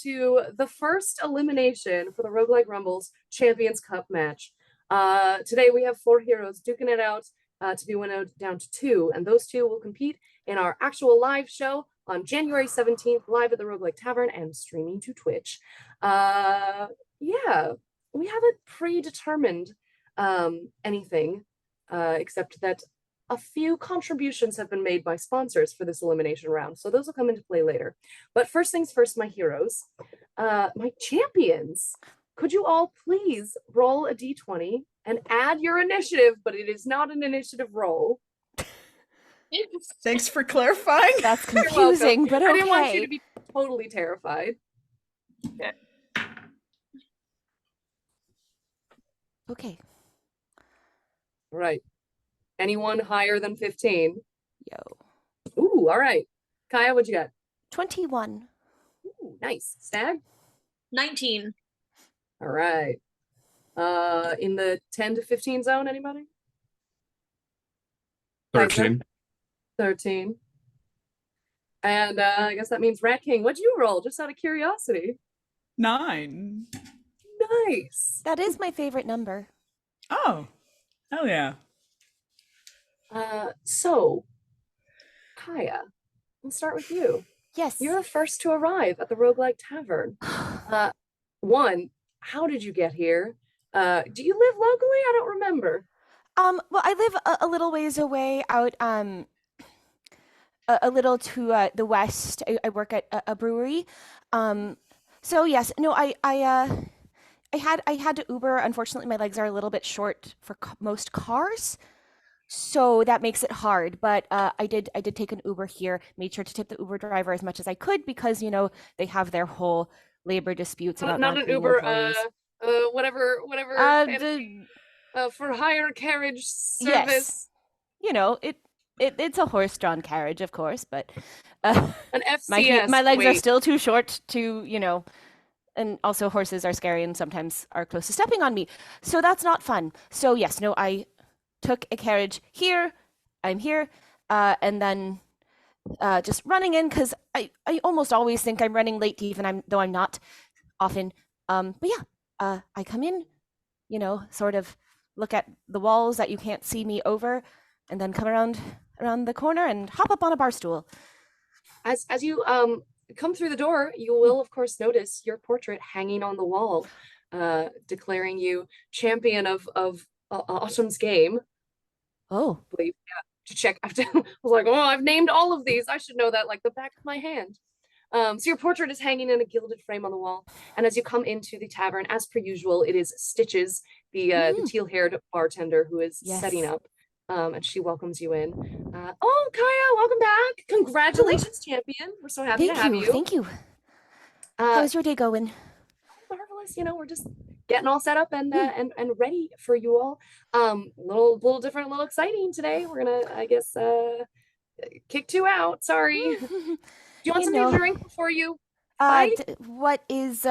to the first elimination for the Roguelike Rumbles Champions Cup match. Today we have 4 heroes duking it out to be winnowed down to 2, and those 2 will compete in our actual live show on January 17th, live at the Roguelike Tavern and streaming to Twitch. Yeah, we haven't predetermined anything, except that a few contributions have been made by sponsors for this elimination round, so those will come into play later. But first things first, my heroes, my champions, could you all please roll a d20 and add your initiative, but it is not an initiative roll. Thanks for clarifying. That's confusing, but okay. I didn't want you to be totally terrified. Okay. Right. Anyone higher than 15? Yo. Ooh, all right. Kaia, what'd you got? 21. Ooh, nice. Stag? 19. All right. In the 10 to 15 zone, anybody? 13. 13. And I guess that means Rat King. What'd you roll, just out of curiosity? 9. Nice. That is my favorite number. Oh, hell yeah. So, Kaia, let's start with you. Yes. You're the first to arrive at the Roguelike Tavern. One, how did you get here? Do you live locally? I don't remember. Well, I live a little ways away out, a little to the west. I work at a brewery. So yes, no, I had to Uber. Unfortunately, my legs are a little bit short for most cars, so that makes it hard. But I did take an Uber here. Made sure to tip the Uber driver as much as I could because they have their whole labor disputes about not an Uber. Whatever. For hire carriage service. Yes. It's a horse-drawn carriage, of course, but an FCS. My legs are still too short to, and also horses are scary and sometimes are close to stepping on me. So that's not fun. So yes, no, I took a carriage here. I'm here. And then just running in because I almost always think I'm running late, even though I'm not often. But yeah, I come in, sort of look at the walls that you can't see me over, and then come around the corner and hop up on a bar stool. As you come through the door, you will of course notice your portrait hanging on the wall, declaring you champion of Autumn's game. Oh, Yeah, to check. I was like, oh, I've named all of these. I should know that like the back of my hand. So your portrait is hanging in a gilded frame on the wall, and as you come into the tavern, as per usual, it is Stitches, the teal-haired bartender who is setting up, and she welcomes you in. Oh, Kaia, welcome back! Congratulations, champion! We're so happy to have you. Thank you. How's your day going? Marvelous. We're just getting all set up and ready for you all. Little different, a little exciting today. We're gonna, I guess, kick 2 out. Sorry. Do you want something to drink before you fight? What is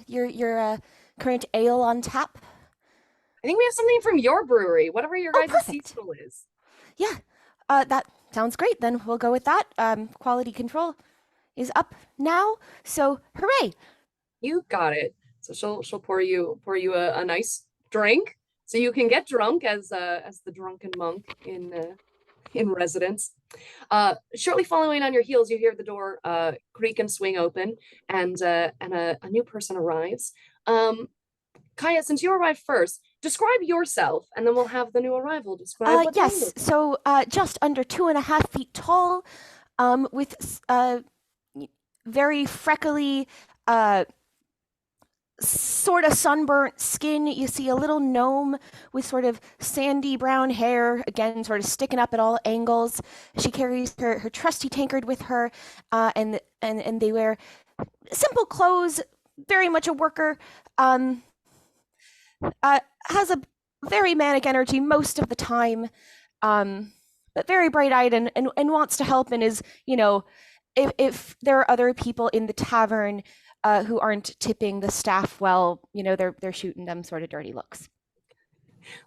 your current ale on tap? I think we have something from your brewery, whatever your guys' seasonal is. Yeah, that sounds great. Then we'll go with that. Quality control is up now, so hooray! You got it. So she'll pour you a nice drink, so you can get drunk as the drunken monk in residence. Shortly following on your heels, you hear the door creak and swing open, and a new person arrives. Kaia, since you arrived first, describe yourself, and then we'll have the new arrival describe what yes, so just under 2.5 feet tall, with very freckly, sort of sunburnt skin. You see a little gnome with sort of sandy brown hair, again sort of sticking up at all angles. She carries her trusty tankard with her, and they wear simple clothes, very much a worker. Has a very manic energy most of the time, but very bright-eyed and wants to help, and is, if there are other people in the tavern who aren't tipping the staff well, they're shooting them sort of dirty looks.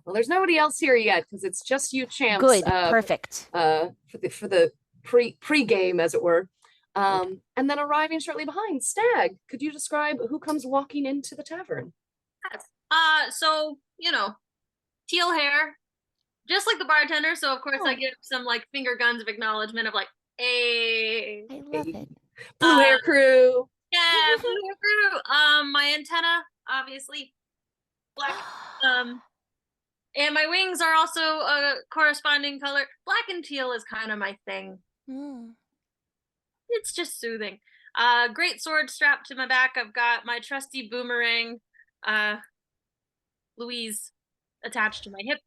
Well, there's nobody else here yet because it's just you champs. Good, perfect. For the pre-game, as it were. And then arriving shortly behind, Stag. Could you describe who comes walking into the tavern? So, teal hair, just like the bartender. So of course I give some like finger guns of acknowledgement of like, hey. I love it. Blue hair crew. Yeah, blue hair crew. My antenna, obviously, black. And my wings are also a corresponding color. Black and teal is kind of my thing. It's just soothing. Great sword strapped to my back. I've got my trusty boomerang, Louise, attached to my hip.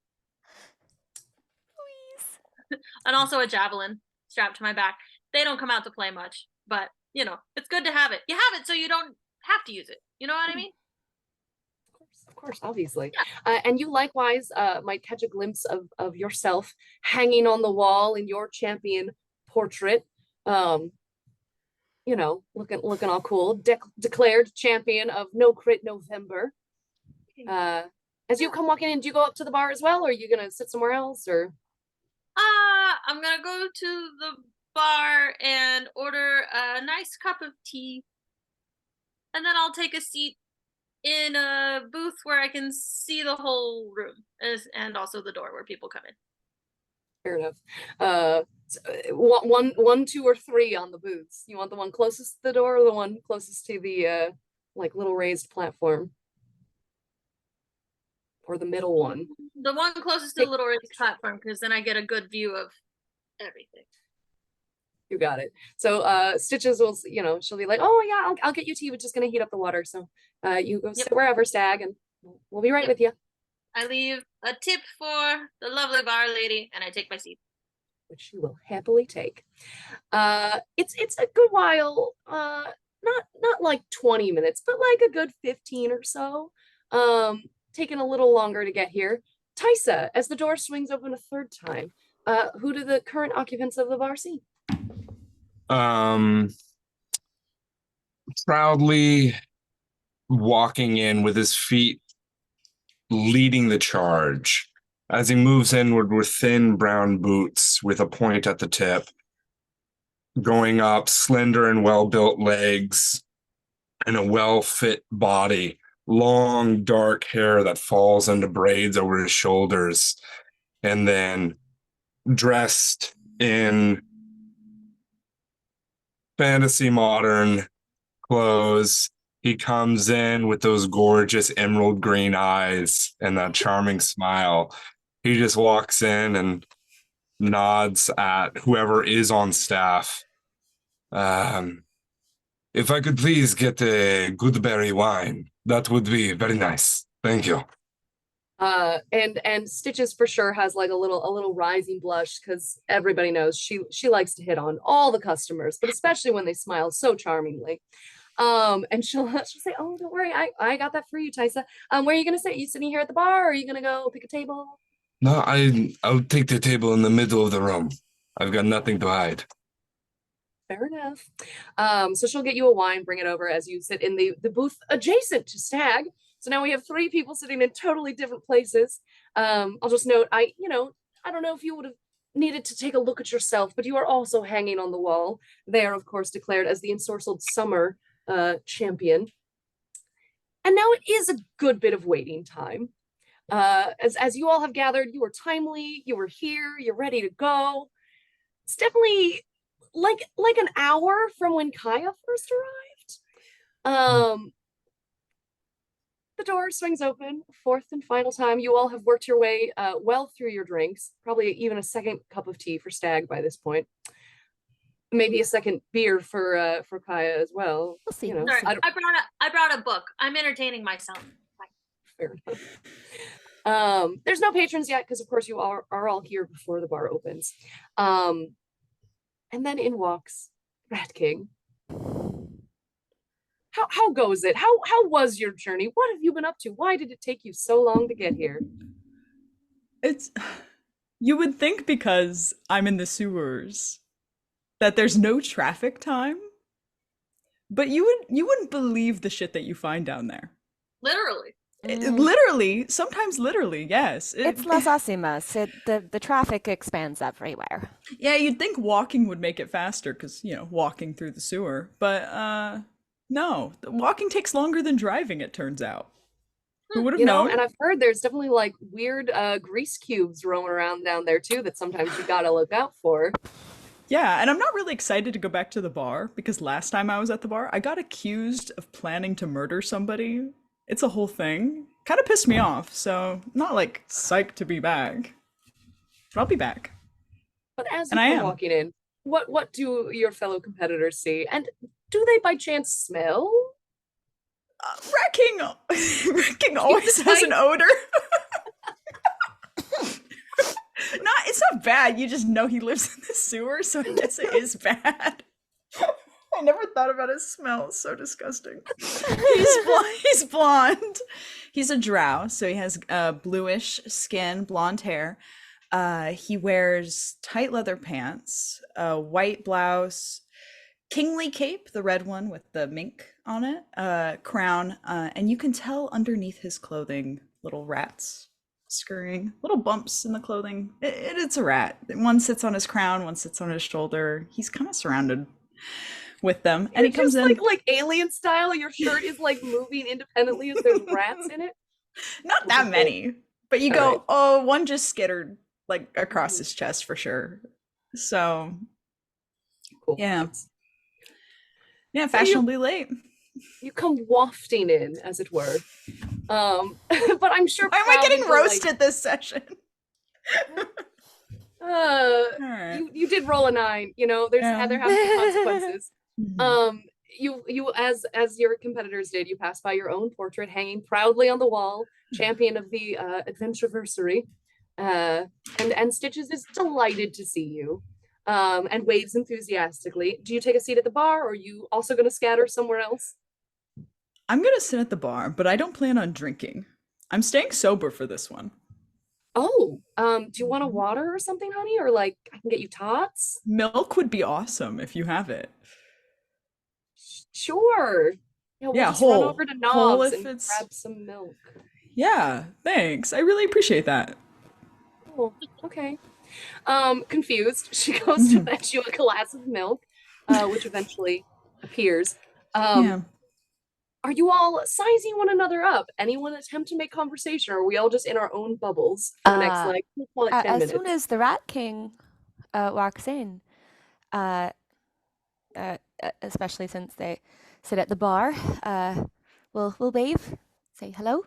Louise. And also a javelin strapped to my back. They don't come out to play much, but, it's good to have it. You have it so you don't have to use it. You know what I mean? Of course, obviously. Yeah. And you likewise might catch a glimpse of yourself hanging on the wall in your champion portrait. Looking all cool. Declared champion of No Crit November. As you come walking in, do you go up to the bar as well, or are you gonna sit somewhere else, or? I'm gonna go to the bar and order a nice cup of tea, and then I'll take a seat in a booth where I can see the whole room, and also the door where people come in. Fair enough. One, two, or three on the booths. You want the one closest to the door, or the one closest to the little raised platform, or the middle one? The one closest to the little raised platform, because then I get a good view of everything. You got it. So Stitches will, she'll be like, oh yeah, I'll get you tea. We're just gonna heat up the water. So you go sit wherever, Stag, and we'll be right with you. I leave a tip for the lovely bar lady, and I take my seat, which she will happily take. It's a good while, not like 20 minutes, but like a good 15 or so. Taking a little longer to get here. Taisa, as the door swings open a third time, who do the current occupants of the bar see? Proudly walking in with his feet leading the charge as he moves inward with thin brown boots with a point at the tip, going up, slender and well-built legs and a well-fit body, long dark hair that falls into braids over his shoulders, and then dressed in fantasy modern clothes. He comes in with those gorgeous emerald green eyes and that charming smile. He just walks in and nods at whoever is on staff. If I could please get a good berry wine, that would be very nice. Thank you. And Stitches for sure has like a little rising blush, because everybody knows she likes to hit on all the customers, but especially when they smile so charmingly. And she'll say, oh, don't worry, I got that for you, Taisa. Where are you gonna sit? Are you sitting here at the bar, or are you gonna go pick a table? No, I'll take the table in the middle of the room. I've got nothing to hide. Fair enough. So she'll get you a wine, bring it over as you sit in the booth adjacent to Stag. So now we have three people sitting in totally different places. I'll just note, I don't know if you would have needed to take a look at yourself, but you are also hanging on the wall. They are, of course, declared as the Ensorcelled Summer champion. And now it is a good bit of waiting time. As you all have gathered, you were timely, you were here, you're ready to go. It's definitely like an hour from when Kaia first arrived. The door swings open, fourth and final time. You all have worked your way well through your drinks, probably even a second cup of tea for Stag by this point. Maybe a second beer for Kaia as well. We'll see. Sorry, I brought a book. I'm entertaining myself. Fair enough. There's no patrons yet, because of course you are all here before the bar opens. And then in walks Rat King. How goes it? How was your journey? What have you been up to? Why did it take you so long to get here? You would think because I'm in the sewers that there's no traffic time, but you wouldn't believe the shit that you find down there. Literally. Literally, sometimes literally, yes. It's Las Asimas. The traffic expands everywhere. Yeah, you'd think walking would make it faster because, walking through the sewer. But no, walking takes longer than driving, it turns out. Who would have known? And I've heard there's definitely like weird grease cubes roaming around down there too that sometimes you gotta look out for. Yeah, and I'm not really excited to go back to the bar because last time I was at the bar, I got accused of planning to murder somebody. It's a whole thing. Kind of pissed me off, so not like psyched to be back. But I'll be back. But as And I you're am. walking in, what do your fellow competitors see? And do they by chance smell? Rat King always has an odor. It's not bad. You just know he lives in the sewer, so I guess it is bad. I never thought about his smell. It's so disgusting. He's blonde. He's a drow, so he has bluish skin, blonde hair. He wears tight leather pants, a white blouse, kingly cape, the red one with the mink on it, crown, and you can tell underneath his clothing little rats scurrying, little bumps in the clothing. It's a rat. One sits on his crown, one sits on his shoulder. He's kind of surrounded with them, and he comes in like alien style. Your shirt is like moving independently as there's rats in it. Not that many, but you go, oh, one just skittered like across his chest for sure. So Cool. yeah, fashionably late. You come wafting in, as it were. But I'm sure. Why am I getting roasted this session? Right. You did roll a 9. There have to be consequences. You as your competitors did, you passed by your own portrait hanging proudly on the wall, champion of the adventureversary, and Stitches is delighted to see you, and waves enthusiastically. Do you take a seat at the bar, or are you also going to scatter somewhere else? I'm gonna sit at the bar, but I don't plan on drinking. I'm staying sober for this one. Oh, do you want a water or something, honey? Or like I can get you tots? Milk would be awesome if you have it. Sure. We'll just run over to Knobs and grab some milk. Yeah, thanks. I really appreciate that. Oh, okay. Confused, she goes to fetch you a glass of milk, which eventually appears. Are you all sizing one another up? Anyone attempt to make conversation, or are we all just in our own bubbles for the next, like, we'll call it 10 minutes? As soon as the Rat King walks in, especially since they sit at the bar, we'll wave, say hello.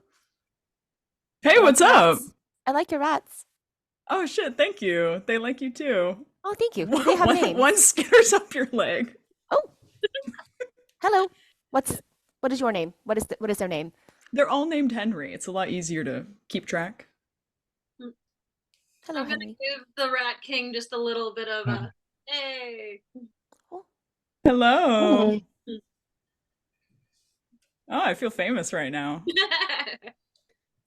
Hey, what's up? I like your rats. Oh shit, thank you. They like you too. Oh, thank you. Do they have names? One skitters up your leg. Oh. Hello. What is your name? What is their name? They're all named Henry. It's a lot easier to keep track. Hello, I'm gonna Henry. give the Rat King just a little bit of a hey. Hello. Oh, I feel famous right now.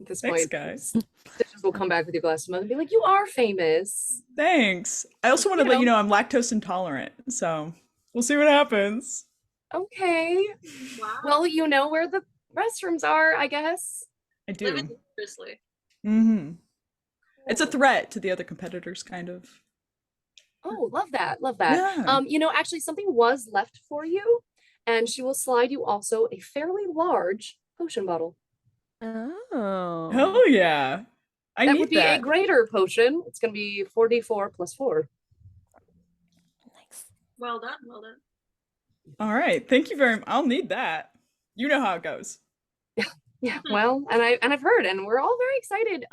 At this Thanks, point, guys. Stitches will come back with your glass of milk and be like, "You are famous." Thanks. I also want to let you know I'm lactose intolerant, so we'll see what happens. Okay. Wow. Well, you know where the restrooms are, I guess. I do. Living dangerously. Mm-hmm. It's a threat to the other competitors, kind of. Oh, love that. Love that. Yeah. Actually something was left for you, and she will slide you also a fairly large potion bottle. Oh. Hell yeah. That would be a greater potion. It's going to be 4d4 plus 4. Nice. Well done. Well done. All right. Thank you very much. I'll need that. You know how it goes. Yeah. Well, and I've heard, and we're all very excited.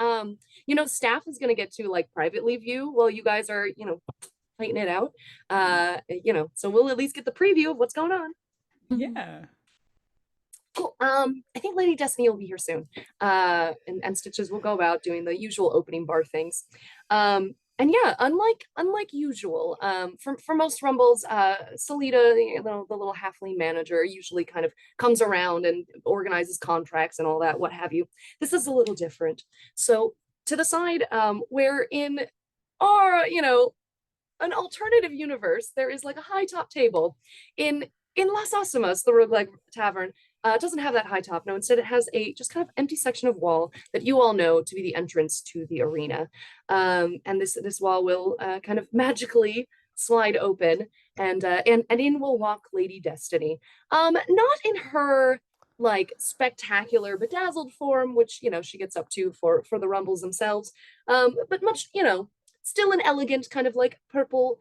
Staff is going to get to like privately view while you guys are, fighting it out. So we'll at least get the preview of what's going on. Yeah. Cool. I think Lady Destiny will be here soon. And Stitches will go about doing the usual opening bar things. And yeah, unlike usual, for most rumbles, Salita, the little halfling manager, usually kind of comes around and organizes contracts and all that, what have you. This is a little different. So to the side, where in our, an alternative universe, there is like a high top table in Las Asimas, the Roguelike Tavern. it doesn't have that high top. No, instead it has a just kind of empty section of wall that you all know to be the entrance to the arena. And this wall will kind of magically slide open, and in will walk Lady Destiny. Not in her like spectacular bedazzled form, which she gets up to for the rumbles themselves, but much still an elegant kind of like purple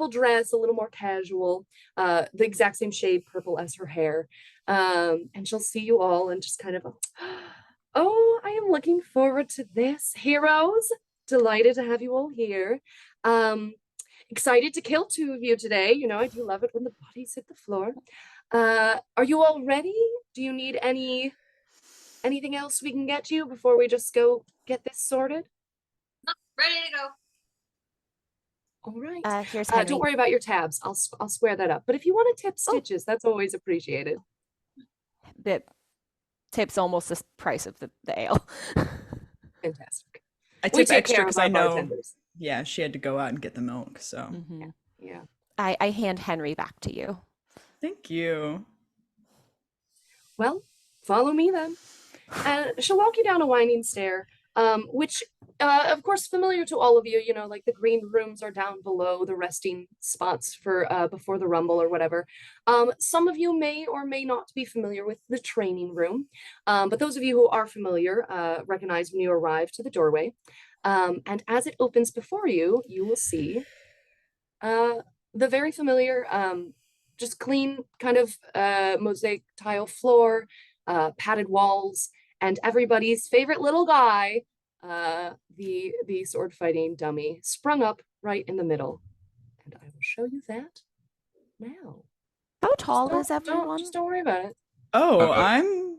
dress, a little more casual, the exact same shade purple as her hair. And she'll see you all and just kind of, oh, I am looking forward to this, heroes. Delighted to have you all here. Excited to kill two of you today. I do love it when the bodies hit the floor. Are you all ready? Do you need anything else we can get you before we just go get this sorted? Ready to go. All right. Here's Henry. Don't worry about your tabs. I'll square that up. But if you want to tip Stitches, that's always appreciated. The tip's almost the price of the ale. Fantastic. I We tip take extra care of because our I know. bartenders. Yeah, she had to go out and get the milk. So Mhm. Yeah. I hand Henry back to you. thank you. Well, follow me then. And she'll walk you down a winding stair, which, of course, familiar to all of you. Like the green rooms are down below the resting spots for before the rumble or whatever. Some of you may or may not be familiar with the training room, but those of you who are familiar recognize when you arrive to the doorway. And as it opens before you, you will see the very familiar, just clean kind of mosaic tile floor, padded walls, and everybody's favorite little guy, the sword fighting dummy, sprung up right in the middle. And I will show you that now. How tall Don't- is everyone? Just don't worry about it. Oh, Uh-oh.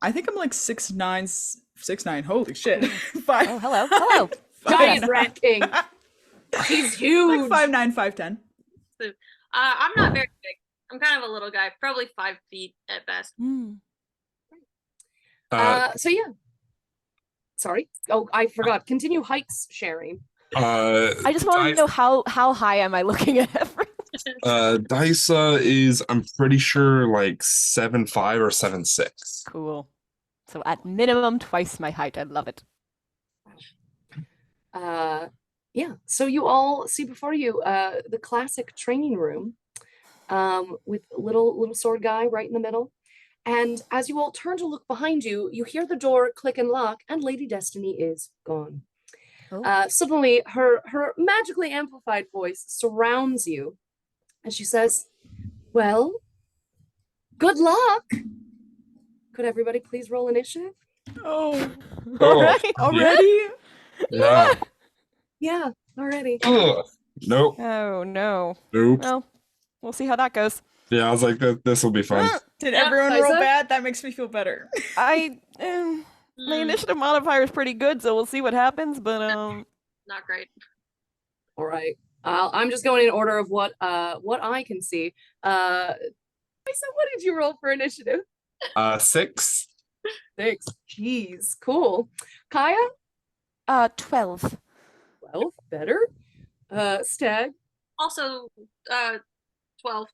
I think I'm like 6'9", 6'9". Holy shit! Five. Oh, hello. Hello. Giant Rat King. He's huge. Like 5'9", 5'10". I'm not very big. I'm kind of a little guy, probably 5 feet at best. Mm. So yeah. Sorry. Oh, I forgot. Continue heights sharing. I just want to know how high am I looking at everyone? Taisa is, I'm pretty sure, like 7'5" or 7'6". Cool. So at minimum twice my height. I love it. Yeah, so you all see before you the classic training room, with little sword guy right in the middle. And as you all turn to look behind you, you hear the door click and lock, and Lady Destiny is gone. Oh. Suddenly, her magically amplified voice surrounds you, and she says, "Well, good luck. Could everybody please roll initiative?" Oh, Oh, already? yeah. Yeah, already. Ugh. Nope. Oh no. Nope. Well, we'll see how that goes. Yeah, I was like, this will be fun. Did Yeah, everyone roll Taisa? bad? That makes me feel better. My Mm, initiative modifier is pretty good, so we'll see what happens. But not great. All right. I'm just going in order of what I can see. Lisa, what did you roll for initiative? 6. Thanks. Jeez, cool. Kaia? 12. 12, better. Stag? Also, 12.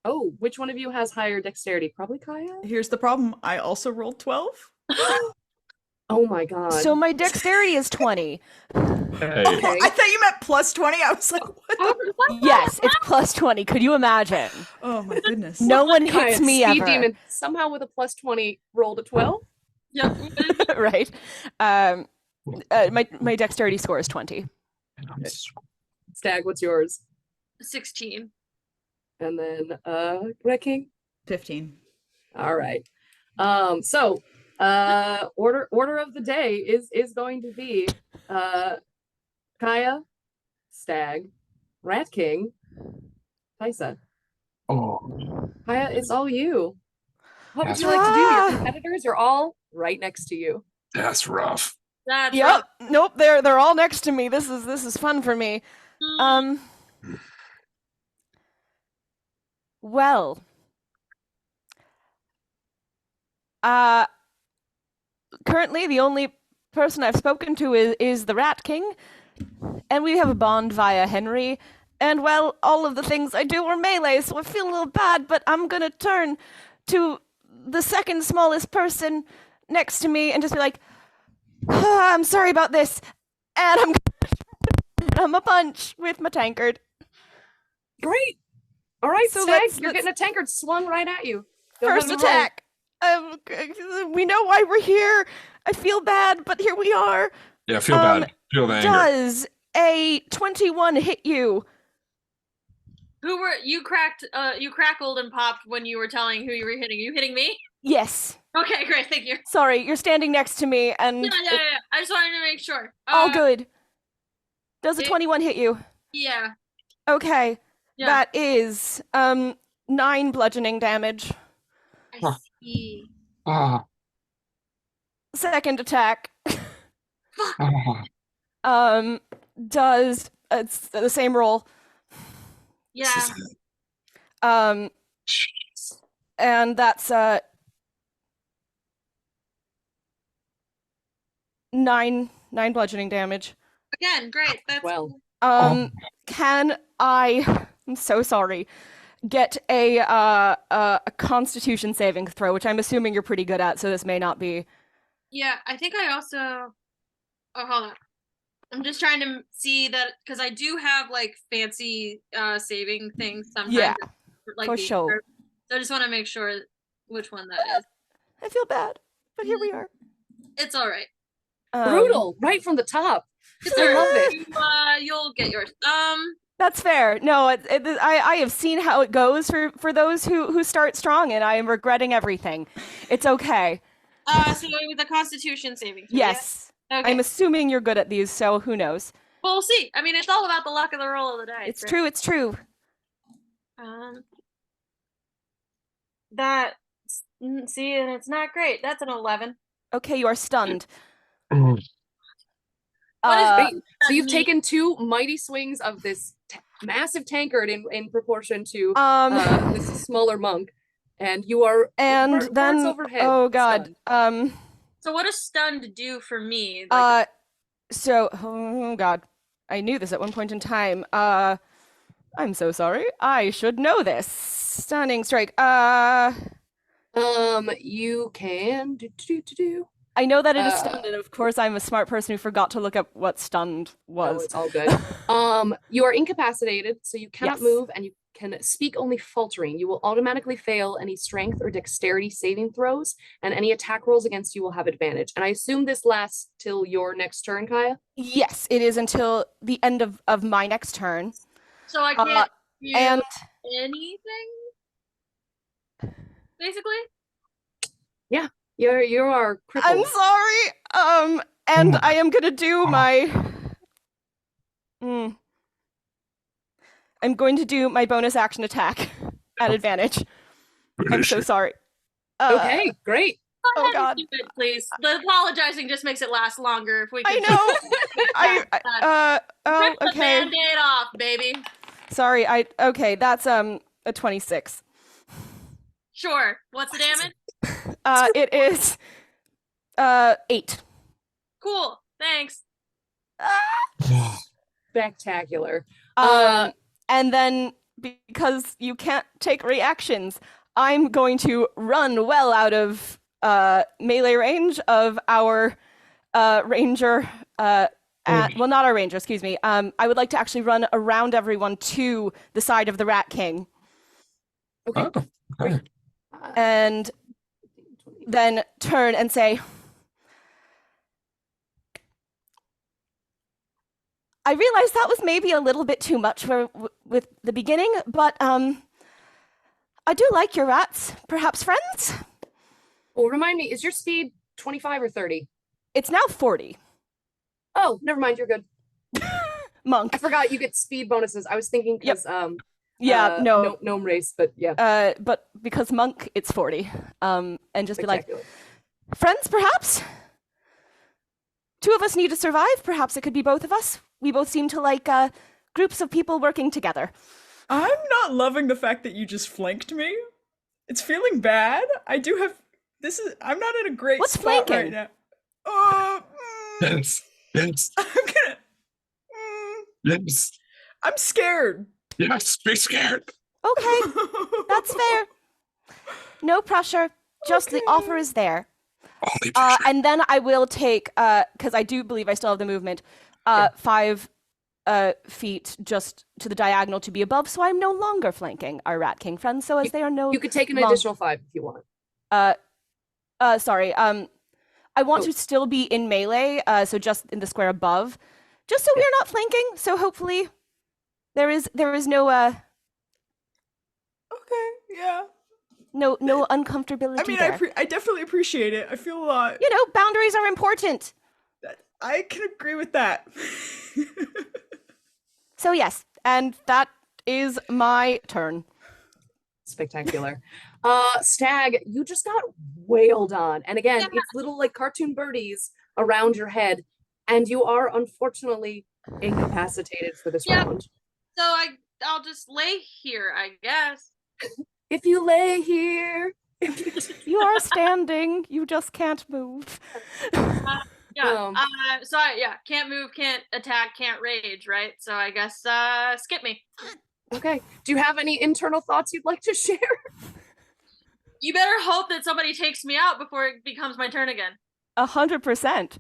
Oh, which one of you has higher dexterity? Probably Kaia? Here's the problem. I also rolled 12. Oh my god. So my dexterity is 20. Hey. Okay. I thought you meant plus 20. I was like, what the? Yes, it's plus 20. Could you imagine? Oh my goodness. No one Kaia, hits me Speed ever. Demon, somehow with a plus 20, rolled a 12? Yep. Right? My dexterity score is 20. Stag, what's yours? 16. And then, Red King? 15. All right. So order of the day is going to be Kaia, Stag, Rat King, Taisa. Oh, Kaia, it's all you. What would That's you like to do? Your Ah. competitors are all right next to you. that's rough. That's Yep. rough. Nope. They're all next to me. This is fun for me. Well. Currently the only person I've spoken to is the Rat King, and we have a bond via Henry. And well, all of the things I do are melee, so I feel a little bad, but I'm gonna turn to the second smallest person next to me and just be like, I'm sorry about this, and I'm gonna a punch with my tankard. Great. All right, So Stag, let's- you're let's- getting a tankard swung right at you. Go ahead First and roll. attack. We know why we're here. I feel bad, but here we are. Yeah, feel bad. Feel the anger. Does a 21 hit you? Who were you cracked? You crackled and popped when you were telling who you were hitting. You hitting me? Yes. Okay, great, thank you. Sorry, you're standing next to me, and Yeah. I just wanted to make sure. all good. Does a it- 21 hit you? Yeah. Okay. Yeah. That is 9 bludgeoning damage. I see. Ah, Second attack ah. does it's the same roll. Yeah. And that's 9 bludgeoning damage. Again, great. That's Well. Can I'm so sorry. Get a Constitution saving throw, which I'm assuming you're pretty good at, so this may not be. Yeah, I think I also. Oh, hold on. I'm just trying to see that because I do have like fancy saving things sometimes. Yeah, like for these sure. are- So I just want to make sure which one that is. I feel bad, but here we are. It's all right. Brutal, right from the top. It's I all love right. it. You'll get yours. That's fair. No, I have seen how it goes for those who start strong, and I am regretting everything. It's okay. So with the Constitution saving. throw, Yes. Yeah? Okay. I'm assuming you're good at these, so who knows? Well, we'll see. I mean, it's all about the luck of the roll of the dice. It's right? true, it's true. That see, and it's not great. That's an 11. Okay, you are stunned. What is Great. So that you've mean? taken 2 mighty swings of this massive tankard in proportion to this smaller monk, and you are and birds then overhead, oh god. stunned. So what does stunned do for me? Like, So oh god. I knew this at one point in time. I'm so sorry. I should know this. Stunning strike. You can do. I know that it is stunned, and of course I'm a smart person who forgot to look up what stunned Oh, was. it's all good. You are incapacitated, so you cannot Yes. move, and you can speak only faltering. You will automatically fail any strength or dexterity saving throws, and any attack rolls against you will have advantage. And I assume this lasts till your next turn, Kaia? Yes, it is until the end of my next turn. so I can't do And anything. Basically. You are crippled. I'm sorry. And I am gonna do my. I'm going to do my bonus action attack at advantage. I'm so sorry. Okay, great. Go Oh, ahead and God. do it, please. The apologizing just makes it last longer. If we I could know. Oh, rip the okay. band-aid off, baby. Sorry. Okay. That's a 26. Sure. What's the damage? It is 8. Cool. Thanks. Spectacular. And then because you can't take reactions, I'm going to run well out of melee range of our ranger. Well, not our ranger. Excuse me. I would like to actually run around everyone to the side of the Rat King, Okay. Oh, okay. and then turn and say, I realized that was maybe a little bit too much with the beginning, but I do like your rats. Perhaps friends? Well, remind me, is your speed 25 or 30? It's now 40. Oh, never mind, you're good. Monk. I forgot you get speed bonuses. I was thinking because Yeah, no. gnome race, but yeah. But because monk, it's 40. And just be like, Spectacular. friends, perhaps? 2 of us need to survive. Perhaps it could be both of us. We both seem to like groups of people working together. I'm not loving the fact that you just flanked me. It's feeling bad. I do have. I'm not in a great What's spot flanking? right now. Yes. Yes. I'm gonna. Yes. I'm scared. Yes. Be scared. Okay, that's fair. No pressure. Just the offer is there. Only picture. And then I will take, because I do believe I still have the movement, 5 feet just to the diagonal to be above, so I'm no longer flanking our Rat King friends. So as they are no, You could take an additional 5 if you want. sorry. I want to still be in melee, so just in the square above, just so we are not flanking. So hopefully, there is no Okay, yeah. no uncomfortability. I mean, there. I definitely appreciate it. I feel a lot. You know, boundaries are important. I can agree with that. So yes, and that is my turn. Spectacular. Stag, you just got wailed on. And again, it's little like cartoon birdies around your head, and you are unfortunately incapacitated for this round. So I'll just lay here, I guess. If you lay here, You are standing. You just can't move. Yeah. So can't move, can't attack, can't rage, right? So I guess skip me. Okay. Do you have any internal thoughts you'd like to share? You better hope that somebody takes me out before it becomes my turn again. 100%.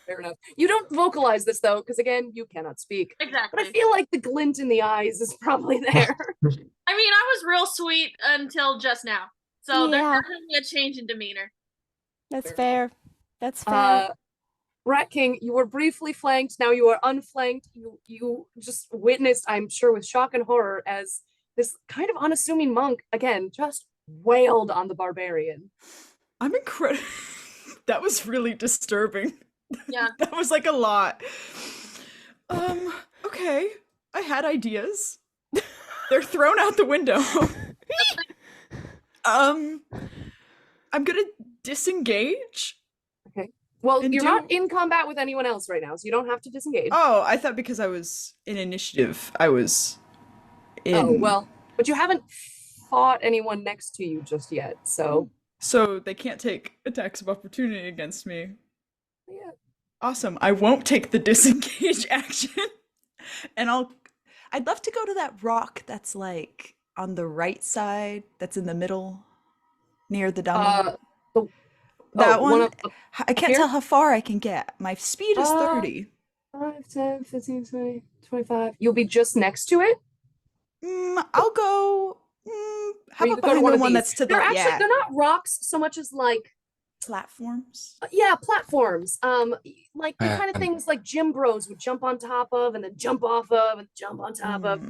Fair enough. You don't vocalize this though, because again, you cannot speak. Exactly. But I feel like the glint in the eyes is probably there. I mean, I was real sweet until just now. So there's Yeah. definitely a change in demeanor. That's fair. That's fair. Rat King, you were briefly flanked. Now you are unflanked. You just witnessed, I'm sure, with shock and horror, as this kind of unassuming monk again just wailed on the barbarian. I'm incredible. That was really disturbing. Yeah. That was like a lot. Okay. I had ideas. They're thrown out the window. I'm gonna disengage. Okay. Well, And you're not in combat with anyone else right now, so you don't have to disengage. Oh, I thought because I was in initiative, I was in. Oh, well, but you haven't fought anyone next to you just yet, so. So they can't take attacks of opportunity against me. Yeah. Awesome. I won't take the disengage action. And I'd love to go to that rock that's like on the right side, that's in the middle, near the dummy. That one. I can't tell how far I can get. My speed is 30. 5, 10, 15, 20, 25. You'll be just next to it? I'll go. How Or you about could go to behind one the of one these. that's to the They're actually, yeah, they're not rocks so much as like platforms? yeah, platforms. Like the kind of things like gym bros would jump on top of and then jump off of and jump on top of.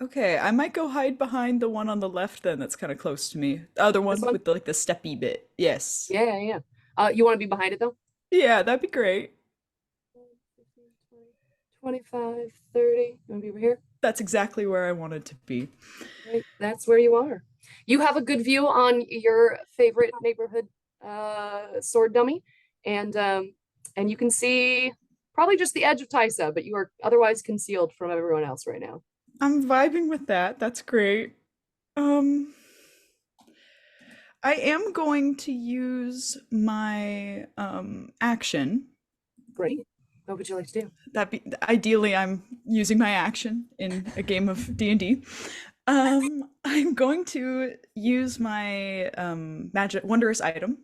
Okay, I might go hide behind the one on the left then that's kind of close to me. The other one one? with the, like the steppy bit. Yes. Yeah. You want to be behind it though? Yeah, that'd be great. 25, 30. You want to be over here? That's exactly where I wanted to be. Right, that's where you are. You have a good view on your favorite neighborhood sword dummy, and you can see probably just the edge of Taisa, but you are otherwise concealed from everyone else right now. I'm vibing with that. That's great. I am going to use my action. Great. What would you like to do? Ideally I'm using my action in a game of D&D. I'm going to use my magic wondrous item.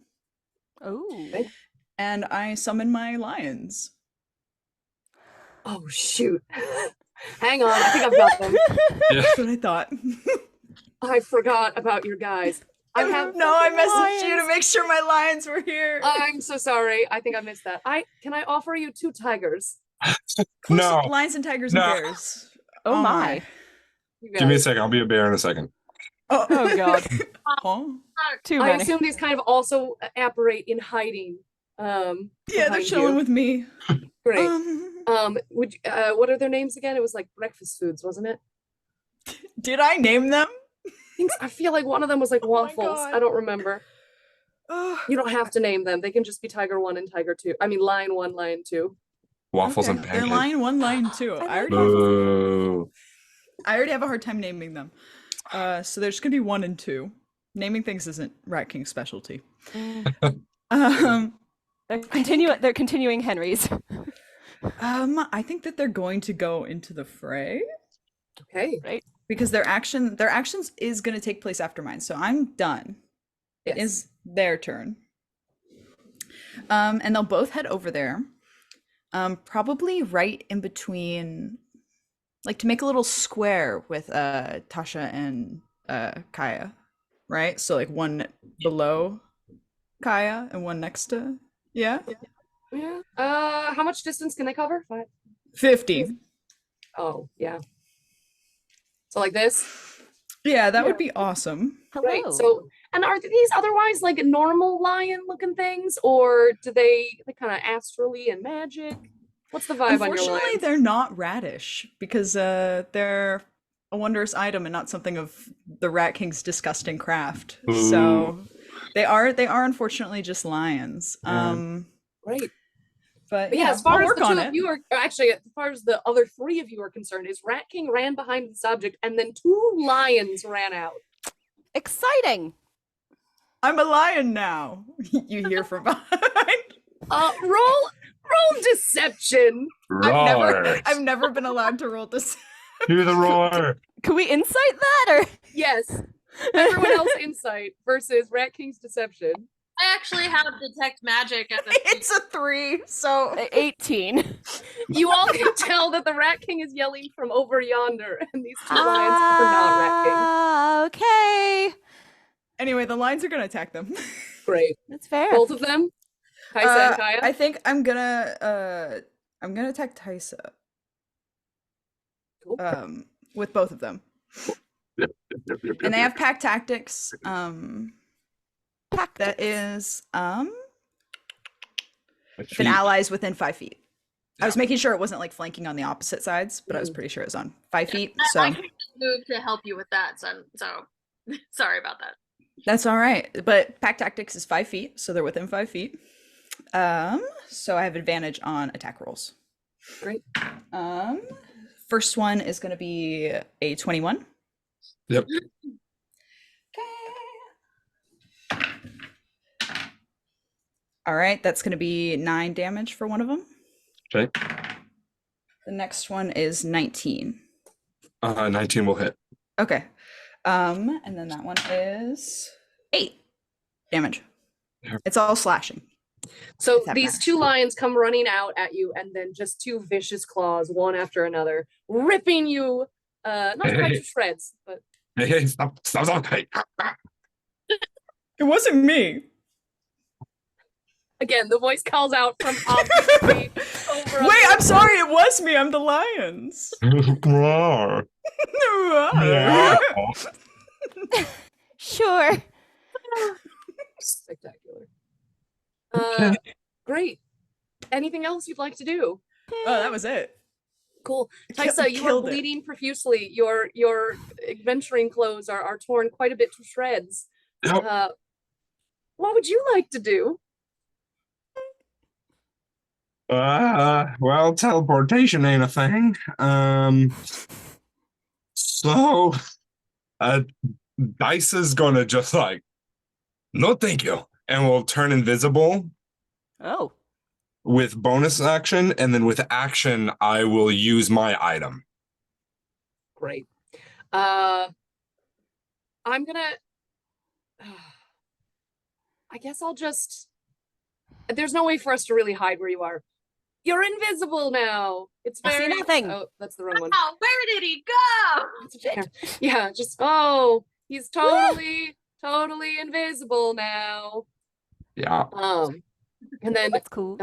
Oh. Okay. And I summon my lions. Oh shoot. Hang on, I think I've got them. That's what I thought. I forgot about your guys. I messaged you to make sure my lions were here. I'm so sorry. I think I missed that. Can I offer you 2 tigers? No. Lions and tigers No. and bears. Oh my. You Give me a guys. second. I'll be a bear in a second. Oh, God. Huh? Too I many. assume these kind of also apparate in hiding. Yeah, they're behind chilling you. with me. Great. What are their names again? It was like breakfast foods, wasn't it? Did I name them? I feel like one of them was like Oh my waffles. God. I don't remember. Ugh. You don't have to name them. They can just be Tiger 1 and Tiger 2. I mean, Lion 1, Lion 2. Waffles and They're pancakes. line 1, line 2. I Boo. already have a hard time naming them. So there's gonna be 1 and 2. Naming things isn't Rat King's specialty. They're continuing Henry's. I think that they're going to go into the fray. Okay. Right. because their actions is going to take place after mine. So I'm done. It Yes. is their turn. And they'll both head over there. Probably right in between, like to make a little square with Tasha and Kaia, right? So like one below Kaia and one next to yeah. Yeah. How much distance can they cover? 50. Oh, yeah. So like this. Yeah, that Yeah. would be awesome. Hello. Right. So, and are these otherwise like normal lion-looking things, or do they kind of astrally and magic? What's the vibe on your Unfortunately, lions? they're not radish because they're a wondrous item and not something of the Rat King's disgusting craft. So they are unfortunately just lions. Right. But But yeah, yeah, as far I'll as work the on two it. of you are, or actually, as far as the other three of you are concerned, is Rat King ran behind this object, and then two lions ran out. Exciting. I'm a lion now. You hear from behind. Roll deception. Roar. I've never been allowed to roll this. Do the roar. Can we insight that or Yes. Everyone else insight versus Rat King's deception. I actually have detect magic at the It's a 3, so 18? You all can tell that the Rat King is yelling from over yonder, and these two lions are not Rat King. Okay. anyway, the lions are gonna attack them. Great. That's fair. Both of them? Taisa and Kaia? I think I'm gonna attack Taisa. Cool. With both of them. And they have pack tactics. That is if an ally is within 5 feet. I was making sure it wasn't like flanking on the opposite sides, but I was pretty sure it was on 5 feet. So I can move to help you with that, so sorry about that. that's all right. But pack tactics is 5 feet, so they're within 5 feet. So I have advantage on attack rolls. Great. First one is going to be a 21. Yep. Okay. All right, that's going to be 9 damage for one of them. Okay. The next one is 19. 19 will hit. Okay. And then that one is 8 damage. Yep. It's all slashing. So If that these matters. two lions come running out at you, and then just two vicious claws, one after another, ripping you, not quite to shreds, but Hey, stop. Hey. It wasn't me. again, the voice calls out from obviously over. Wait, I'm sorry, it was me. I'm the lions. Roar. Sure. Spectacular. Okay. Great. Anything else you'd like to do? Oh, that was it. Cool. Ki- Taisa, you are killed it. bleeding profusely. Your adventuring clothes are torn quite a bit to shreds. Yep. What would you like to do? Well, teleportation ain't a thing. So, Dice is gonna just like, no, thank you, and will turn invisible Oh. with bonus action, and then with action, I will use my item. Great. I'm gonna. I guess I'll just. There's no way for us to really hide where you are. You're invisible now. It's I see very. nothing. Oh, that's the wrong one. Wow, where did he go? Yeah, just he's totally invisible now. Yeah. And then That's cool.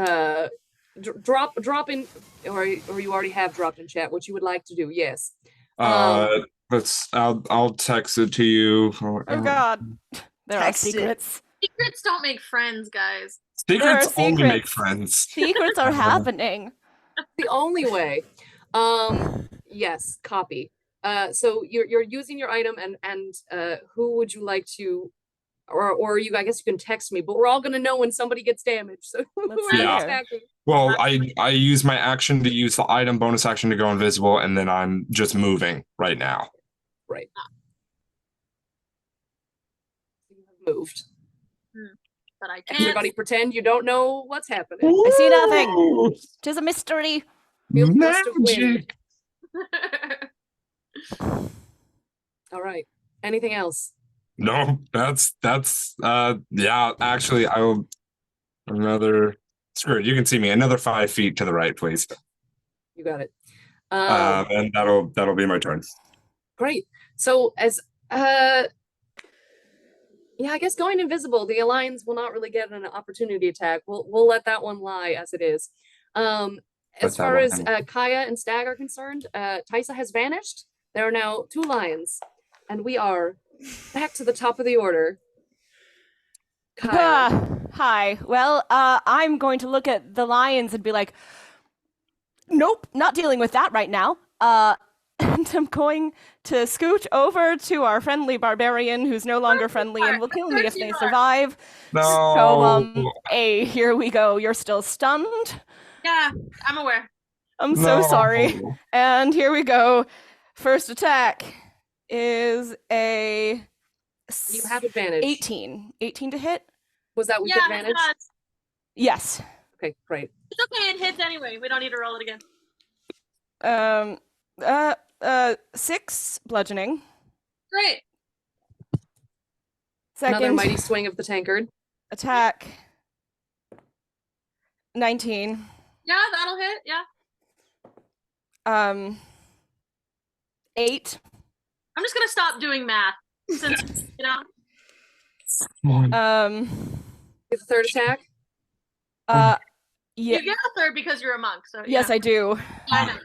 drop in, or you already have dropped in chat what you would like to do. Yes. I'll text it to you. Oh God. There are Text it. secrets. Secrets don't make friends, guys. Secrets There are only make secrets. friends. Secrets are happening. The only way. Yes, copy. So you're using your item, and who would you like to, or you? I guess you can text me, but we're all gonna know when somebody gets damaged. So Let's who see are you Yeah. here. attacking? Well, I use my action to use the item, bonus action to go invisible, and then I'm just moving right now. Right. You have moved. But I can't. Everybody pretend you don't know what's happening. I see nothing. Tis a mystery. Feel the gust of wind. Magic. All right. Anything else? No, that's yeah. Actually, I will another. Screw it. You can see me another 5 feet to the right, please. You got it. And that'll be my turn. Great. So as yeah, I guess going invisible, the Alliance will not really get an opportunity attack. We'll let that one lie as it is. As far as Kaia and Stag are concerned, Taisa has vanished. There are now 2 lions, and we are back to the top of the order. Kyle. Hi. Well, I'm going to look at the lions and be like, nope, not dealing with that right now. And I'm going to scoot over to our friendly barbarian who's no longer friendly and will kill me if they survive. No. So, here we go. You're still stunned? Yeah, I'm aware. I'm so sorry. And here we go. First attack is a... You have advantage. 18. 18 to hit? Was that with Yeah, advantage? it does. Yes. Okay, great. It's okay, it hits anyway. We don't need to roll it again. 6 bludgeoning. Great. Second Another mighty swing of the tankard. attack. 19. Yeah, that'll hit. Yeah. 8. I'm just gonna stop doing math since Yeah. The third attack. Yeah. You get a third because you're a monk. So Yes, yeah. I do. I know.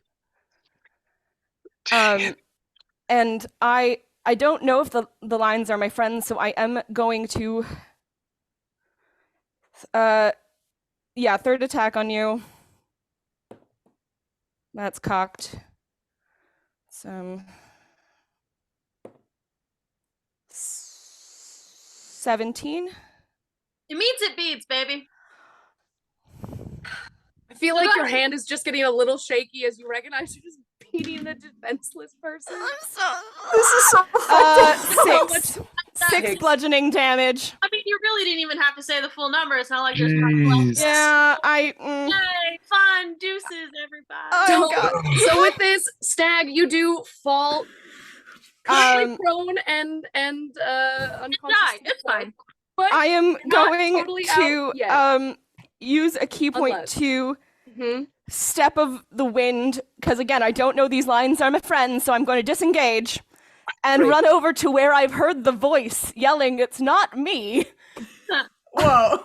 And I don't know if the lines are my friends, so I am going to third attack on you. That's cocked. 17. It means it beats, baby. I feel like your hand is just getting a little shaky as you recognize you're just beating a defenseless person. This is so Six. 6 bludgeoning damage. I mean, you really didn't even have to say the full number. It's not like there's Jeez. Yeah, Yay, fun deuces, everybody. Oh, God. So with this, Stag, you do fall prone and unconscious. It's fine. But I am not going totally out to yet. use a key point Unless. to step of the wind, because again, I don't know these lines are my friends, so I'm going to disengage and run over to where I've heard the voice yelling, "It's not me." Whoa.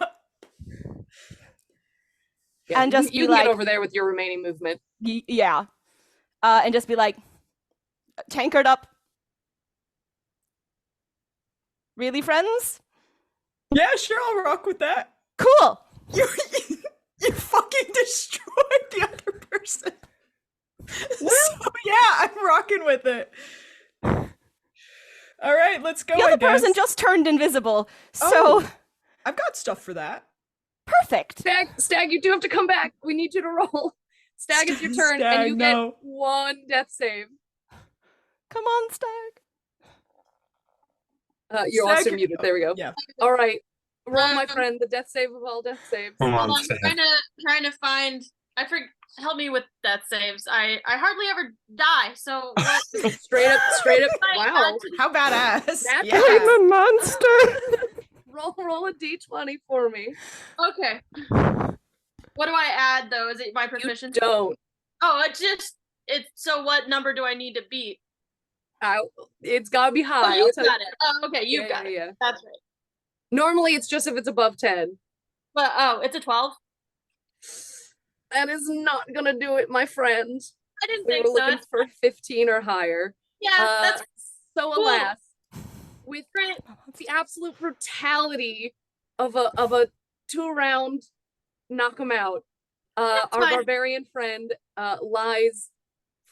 Yeah, and just you be can like, get over there with your remaining movement. Yeah. And just be like, tankard up. Really, friends? Yeah, sure, I'll rock with that. Cool. You fucking destroyed the other person. So yeah, I'm rocking with it. All right, let's go. The other person just turned invisible, so I've got stuff for that. Perfect. Stag, you do have to come back. We need you to roll. Stag, it's your turn, and you get 1 death save. Come on, Stag. You're also muted. There we go. Yeah. All right. Roll, my friend, the death save of all death saves. Come on, I'm Stag. trying to find. Help me with death saves. I hardly ever die, so what? Straight up. Wow. How badass. Yeah. I'm a monster. Roll a d20 for me. Okay. What do I add though? Is it my proficiency? You don't. Oh, so what number do I need to beat? It's gotta be high. Oh, you got it. Oh, okay, you got it. Yeah. That's right. Normally, it's just if it's above 10. But it's a 12. That is not gonna do it, my friend. I didn't We think were so. looking for 15 or higher. Yeah, that's so. cool. Alas, with the absolute brutality of a 2-round knock 'em out, our fine. barbarian friend lies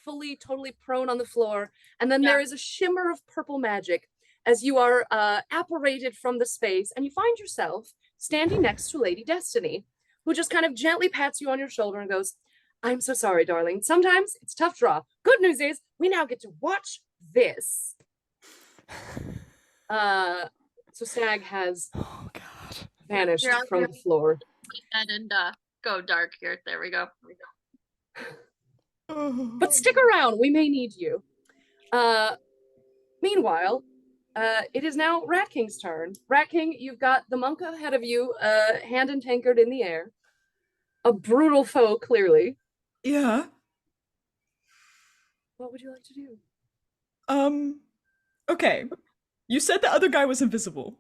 totally prone on the floor, and then there is a shimmer of purple magic as you are apparated from the space, and you find yourself standing next to Lady Destiny, who just kind of gently pats you on your shoulder and goes, "I'm so sorry, darling. Sometimes it's tough draw. Good news is we now get to watch this." So Stag has vanished from the floor. And go dark here. There we go. But stick around, we may need you. Meanwhile, Meanwhile, it is now Rat King's turn. Rat King, you've got the monk ahead of you, hand and tankard in the air. A brutal foe, clearly. Yeah. What would you like to do? Okay. You said the other guy was invisible.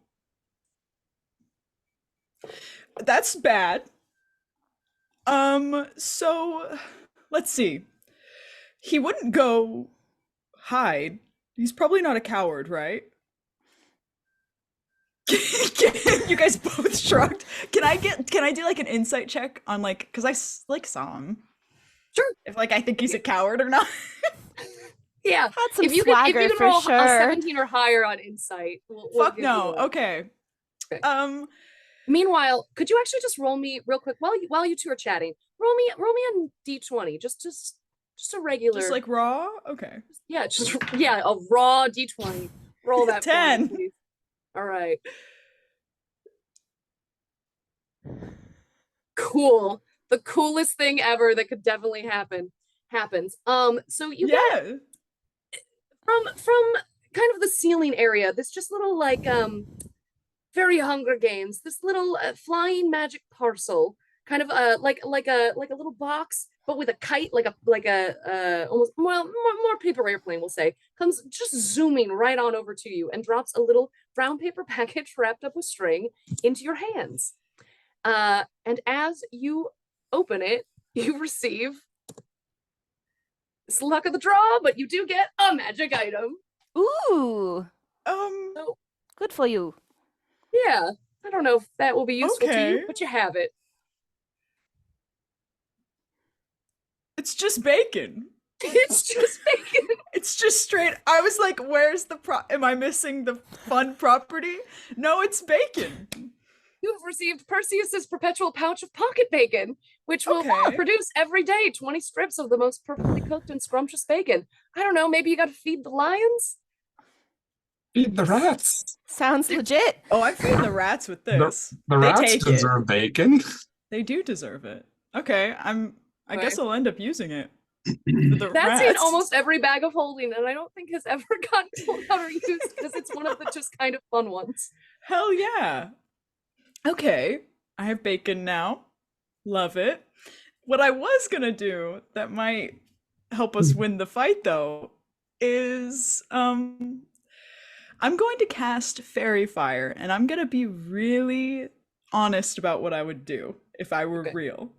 That's bad. So let's see. He wouldn't go hide. He's probably not a coward, right? You guys both shrugged. Can I do like an insight check on like, cuz I like saw him. Sure. If like I think he's a coward or not. Yeah. Had some if you swagger can for roll sure. a 17 or higher on insight. We'll Fuck give no. you a- Okay. Okay. Meanwhile, could you actually just roll me real quick while you two are chatting? Roll me a d20, just a regular. Just like raw? Okay. Yeah, a raw d20. Roll that. 10. For me, please. All right. Cool. The coolest thing ever that could definitely happens. So you get from kind of the ceiling area, this just little like very Hunger Games, this little flying magic parcel, kind of like a little box, but with a kite, like a almost more paper airplane, we'll say, comes just zooming right on over to you and drops a little brown paper package wrapped up with string into your hands. And as you open it, you receive it's luck of the draw, but you do get a magic item. Ooh. So, Good for you. yeah, I don't know if that will be useful to Okay. you, but you have it. It's just bacon. It's just bacon. It's just straight. I was like, where's the am I missing the fun property? No, it's bacon. You have received Perseus's perpetual pouch of pocket bacon, which will Okay. produce every day 20 strips of the most perfectly cooked and scrumptious bacon. I don't know, maybe you got to feed the lions? Feed the rats. Sounds legit. Oh, I feed the rats with this. The They rats take it. deserve bacon. They do deserve it. Okay, I guess Okay. I'll end up using it. For the That's in rats. almost every bag of holding, and I don't think has ever gotten pulled out or used because it's one of the just kind of fun ones. Hell yeah. Okay, I have bacon now. Love it. What I was gonna do that might help us win the fight though is I'm going to cast Fairy Fire, and I'm gonna be really honest about what I would do if I were Okay. real.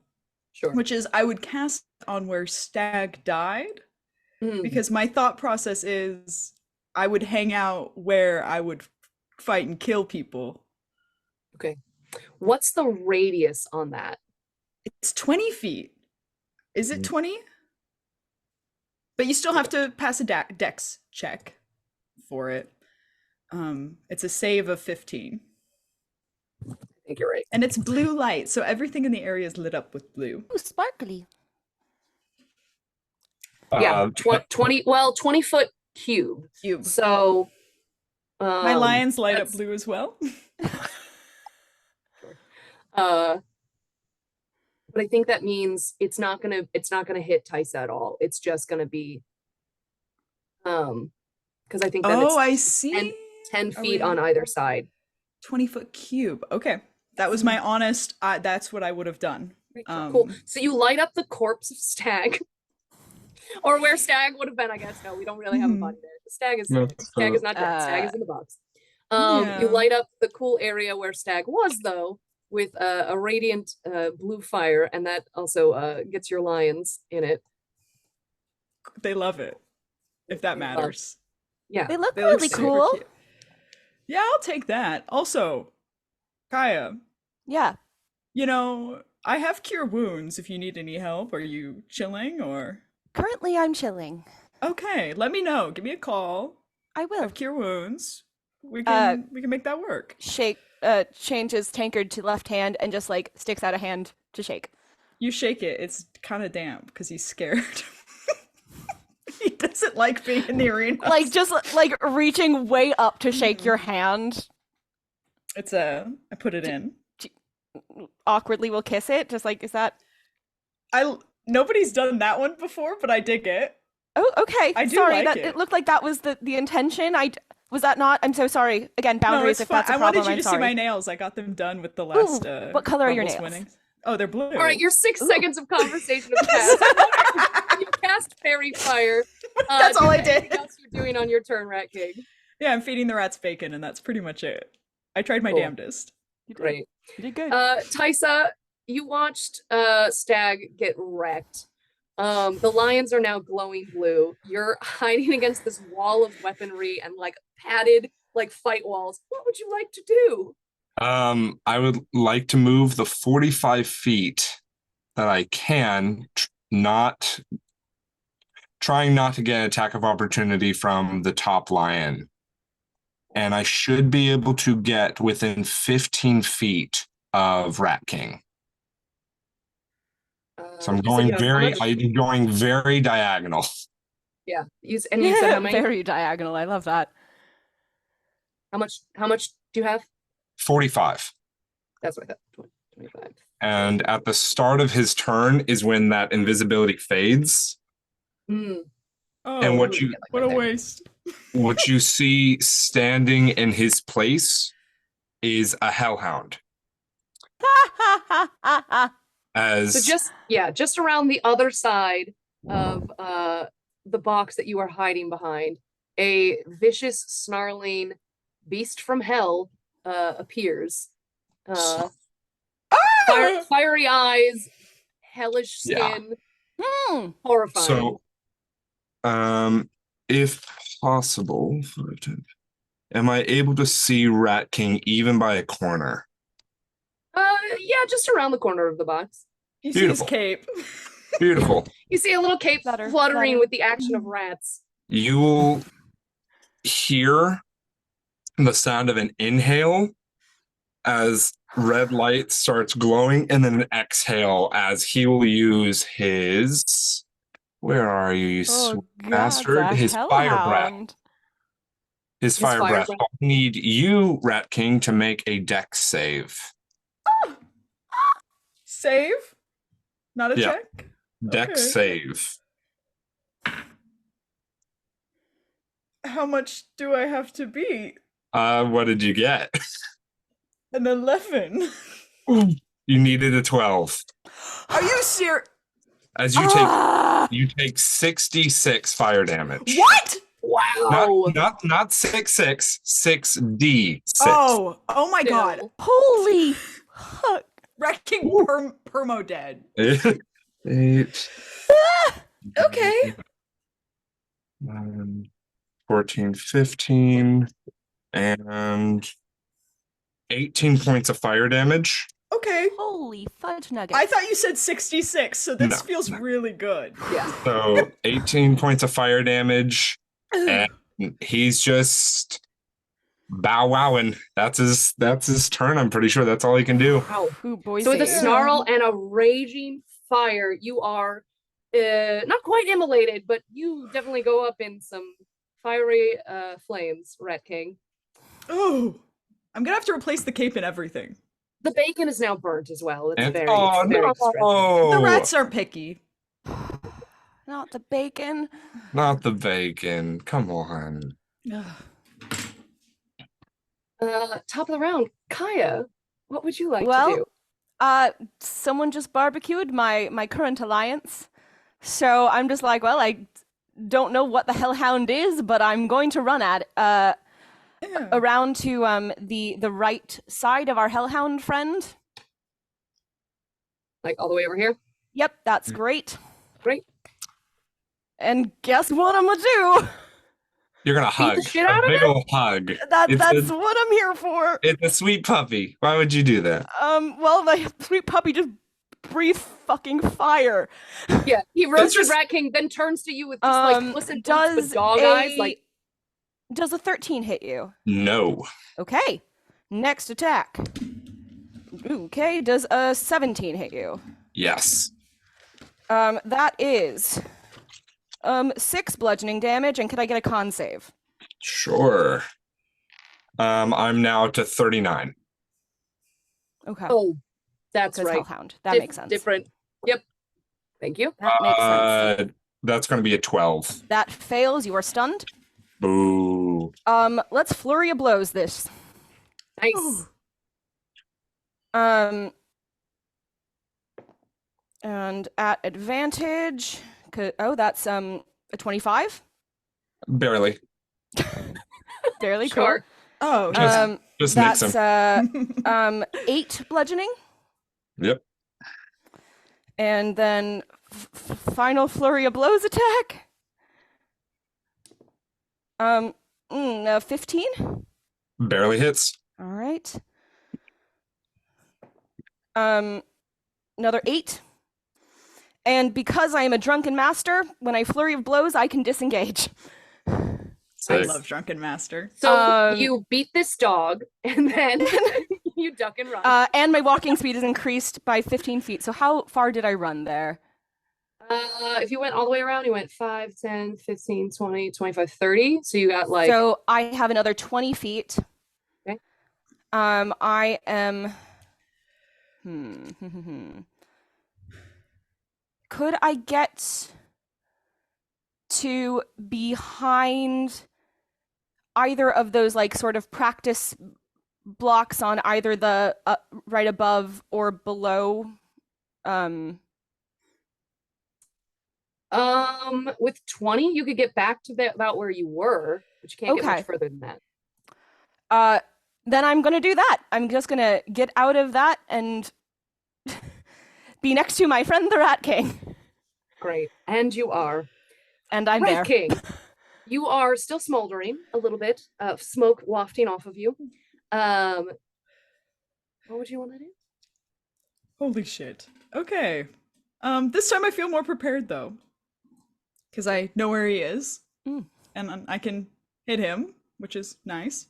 Sure. Which is I would cast on where Stag died, Mhm. because my thought process is I would hang out where I would fight and kill people. Okay. What's the radius on that? It's 20 feet. Is it 20? But you still have to pass a dex check for it. It's a save of 15. I think you're right. And it's blue light, so everything in the area is lit up with blue. Ooh, sparkly. Yeah, 20 foot cube. Cube. So My lions light up that's- blue as well. But I think that means it's not gonna hit Taisa at all. It's just gonna be because I think that Oh, I it's see. 10 Are feet we- on either side. 20-foot cube. Okay. That was my honest, that's what I would have done. Cool. So you light up the corpse of Stag. Or where Stag would have been, I guess. No, we don't really have a Mhm. body there. Stag is No, Stag is not dead. Stag is in the box. You Yeah. light up the cool area where Stag was, though, with a radiant blue fire, and that also gets your lions in it. They love it. If that They love- matters. Yeah. They look They look really super cool. cute. Yeah, I'll take that. Also, Kaia, Yeah. you know, I have cure wounds if you need any help. Are you chilling or? Currently, I'm chilling. Okay, let me know. Give me a call. I I will. have cure wounds. We Uh, can make that work. Shake. Changes tankard to left hand and just like sticks out a hand to shake. You shake it. It's kind of damp because he's scared. He doesn't like being in the arena. Like just like reaching way up to shake your hand. It's I put it in. Awkwardly will kiss it. Just like, is that? Nobody's done that one before, but I dig it. Oh, okay. I do sorry, like that it. it looked like that was the intention. Was that not? I'm so sorry. Again, No, boundaries. it's If fine. that's a I problem, wanted you I'm to see sorry. my nails. I got them done with the last. What color are your Rumbles nails? winnings. Oh, they're blue. All right, your 6 seconds of conversation have passed. You cast Fairy Fire. That's all I did. Anything else you're doing on your turn, Rat King? Yeah, I'm feeding the rats bacon, and that's pretty much it. I tried my Cool. damnedest. Great. You did good. Taisa, you watched Stag get wrecked. The lions are now glowing blue. You're hiding against this wall of weaponry and like padded like fight walls. What would you like to do? I would like to move the 45 feet that I can, trying not to get an attack of opportunity from the top lion. And I should be able to get within 15 feet of Rat King. So I'm going very diagonal. Yeah. You said how many? Very diagonal. I love that. How much do you have? 45. That's what I thought. 25. And at the start of his turn is when that invisibility fades. Hmm. Oh, And what a waste. What you see standing in his place is a hellhound. So just around the other side of the box that you are hiding behind, a vicious, snarling beast from hell appears. Fiery eyes, hellish skin, horrifying. So, if possible, am I able to see Rat King even by a corner? Yeah, just around the corner of the box. You see his cape. Beautiful. You see a little cape fluttering with the action of rats. You will hear the sound of an inhale as red light starts glowing, and then an exhale as he will use his... Where are you, you sweet bastard? His fire breath. His fire breath. I need you, Rat King, to make a dex save. Save? Not a check? Dex save. How much do I have to beat? What did you get? An 11. You needed a 12. Are you serious? As you take 66 fire damage. What? Wow. Not 6, 6d6. Oh my god. Holy fuck. Wrecking permo dead. 8. Okay. 14, 15, and 18 points of fire damage. Okay. Holy fudge nuggets. I thought you said 66, so this feels really good. Yeah. So 18 points of fire damage, and he's just bow wowing. That's his turn. I'm pretty sure that's all he can do. Wow. Ooh, boy, So with a snarl and a raging fire, you are not quite immolated, but you definitely go up in some fiery flames, Rat King. Oh, I'm gonna have to replace the cape and everything. The bacon is now burnt as well. It's very no. The rats aren't picky. Not the bacon. Not the bacon. Come on. Top of the round, Kaia, what would you like to do? Someone just barbecued my current alliance. So I'm just like, well, I don't know what the hellhound is, but I'm going to run at it. Around to the right side of our hellhound friend. Like all the way over here? Yep, that's great. Great. And guess what I'm gonna do? You're gonna hug. The shit out a of big it? old hug. That's what I'm here for. It's a sweet puppy. Why would you do that? Well, the sweet puppy just breathes fucking fire. Yeah, he roasted Rat King, then turns to you with just like listen, with dog eyes, like. Does a 13 hit you? No. Okay. Next attack. Okay, does a 17 hit you? Yes. That is 6 bludgeoning damage, and could I get a con save? Sure. I'm now to 39. Okay. Oh, that's right. Hellhound. That makes sense. Different. Yep. Thank you. That makes sense. That's going to be a 12. That fails. You are stunned. Boo. Let's flurry of blows this. Nice. And at advantage, that's a 25. Barely. Barely Sure. cool. Oh, Just nix that's him. 8 bludgeoning, Yep. and then final flurry of blows attack. 15. Barely hits. All right. Another 8. And because I am a drunken master, when I flurry of blows, I can disengage. I Sick. love Drunken Master. So you beat this dog, and then you duck and run. And my walking speed is increased by 15 feet. So how far did I run there? If you went all the way around, you went 5, 10, 15, 20, 25, 30. So you got like... So I have another 20 feet. Okay. I am... Could I get to behind either of those like sort of practice blocks on either the right above or below? With 20, you could get back to about where you were, but you can't get Okay. much further than that. Then I'm gonna do that. I'm just gonna get out of that and be next to my friend the Rat King. Great. And you are. And I'm Rat there. King. You are still smoldering a little bit of smoke wafting off of you. What would you want to do? Holy shit. Okay. This time I feel more prepared though. Because I know where he is. Mm. And I can hit him, which is nice.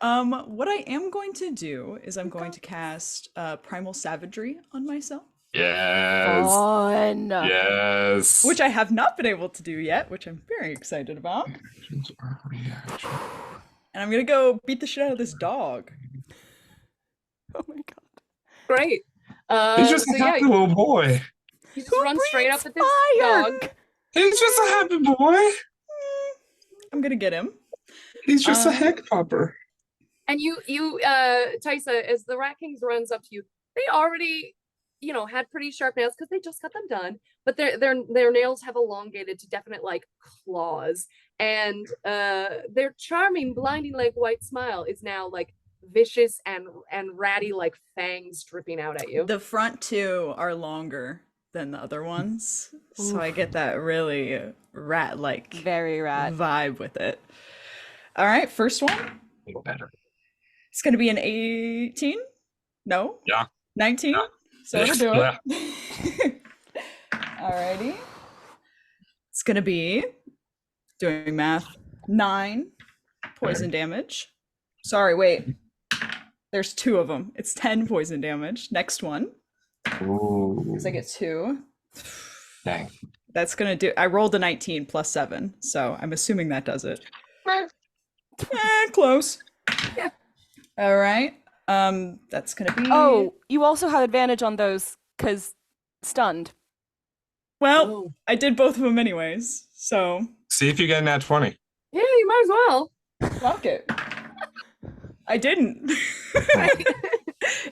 What I am going to do is I'm going to cast Primal Savagery on myself. Yes. Fun. Yes. Which I have not been able to do yet, which I'm very excited about. And I'm gonna go beat the shit out of this dog. Oh my god. Great. He's just a happy little boy. you just run straight up at this fire? dog. He's just a happy boy. I'm gonna get him. He's just a heck popper. And you, Taisa, as the Rat King runs up to you, they already, had pretty sharp nails because they just got them done. But their nails have elongated to definite like claws, and their charming, blinding like white smile is now like vicious and ratty like fangs dripping out at you. The front two are longer than the other ones, so I get that really rat-like Very rat. vibe with it. All right, first one. A little better. It's gonna be an 18. No. Yeah. 19. Yeah. So it'll do it. Alrighty. It's gonna be, doing math, 9 poison damage. Sorry, wait. There's 2 of them. It's 10 poison damage. Next one. Ooh. Because I get 2. Dang. That's gonna do. I rolled a 19 plus 7, so I'm assuming that does it. Close. Yeah. All right. That's gonna be. Oh, you also have advantage on those because stunned. Well, Oh. I did both of them anyways, so See if you get an at 20. Yeah, you might as well. fuck it. I didn't.